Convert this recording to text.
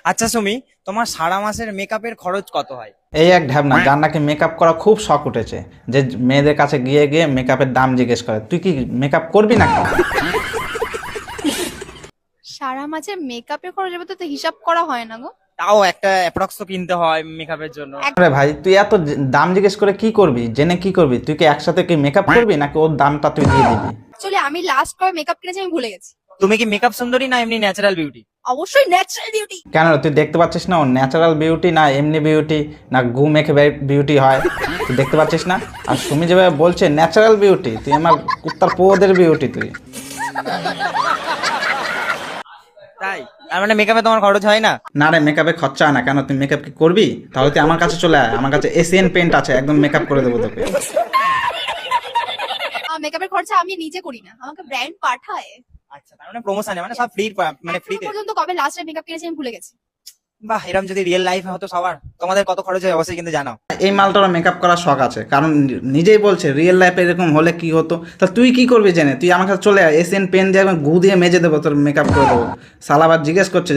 আচ্ছা সুমি, তোমার সারা মাসের মেকআপের খরচ কত হয়? এই এক ঢ্যাবনা যার নাকি মেকআপ করা খুব শখ উঠেছে, যে মেয়েদের কাছে গিয়ে গিয়ে মেকআপের দাম জিজ্ঞেস করে। তুই কি মেকআপ করবি নাকি? সারা মাঝে মেকআপের খরচ এবার তো হিসাব করা হয় না গো। তাও একটা অ্যাপ্রক্স তো কিনতে হয় মেকআপের জন্য। আরে ভাই, তুই এত দাম জিজ্ঞেস করে কি করবি? জেনে কি করবি? তুই কি একসাথে কি মেকআপ করবি নাকি ওর দামটা তুই দিয়ে দিবি? অ্যাকচুয়ালি আমি লাস্ট কবে মেকআপ কিনেছি আমি ভুলে গেছি। তুমি কি মেকআপ সুন্দরী না এমনি ন্যাচারাল বিউটি? অবশ্যই ন্যাচারাল বিউটি। কেন রে, তুই দেখতে পাচ্ছিস না ও ন্যাচারাল বিউটি না এমনি বিউটি না গু মেখে বিউটি হয়? তুই দেখতে পাচ্ছিস না? আর সুমি যেভাবে বলছে ন্যাচারাল বিউটি, তুই আমার কুত্তার পোদের বিউটি তুই। তাই তার মানে মেকআপে তোমার খরচ হয় না? না রে, মেকআপে খরচা হয় না। কেন, তুই মেকআপ কি করবি? তাহলে তুই আমার কাছে চলে আয়, আমার কাছে এশিয়ান পেন্ট আছে, একদম মেকআপ করে দেবো তোকে। মেকআপের খরচা আমি নিজে করি না, আমাকে ব্র্যান্ড পাঠায়। আচ্ছা, তার মানে প্রমোশনে, মানে সব ফ্রি, মানে এখনো ফ্রিতে। পর্যন্ত কবে লাস্ট টাইম মেকআপ কিনেছি আমি ভুলে গেছি। বাহ, এরকম যদি রিয়েল লাইফ হতো সবার, তোমাদের কত খরচ হয় অবশ্যই কিন্তু জানাও। এই মালটার মেকআপ করার শখ আছে, কারণ নিজেই বলছে রিয়েল লাইফে এরকম হলে কি হতো। তা তুই কি করবি জেনে? তুই আমার কাছে চলে আয়, এশিয়ান পেন দিয়ে একদম গু দিয়ে মেজে দেবো, তোর মেকআপ করে দেবো। সালাবার জিজ্ঞেস করছে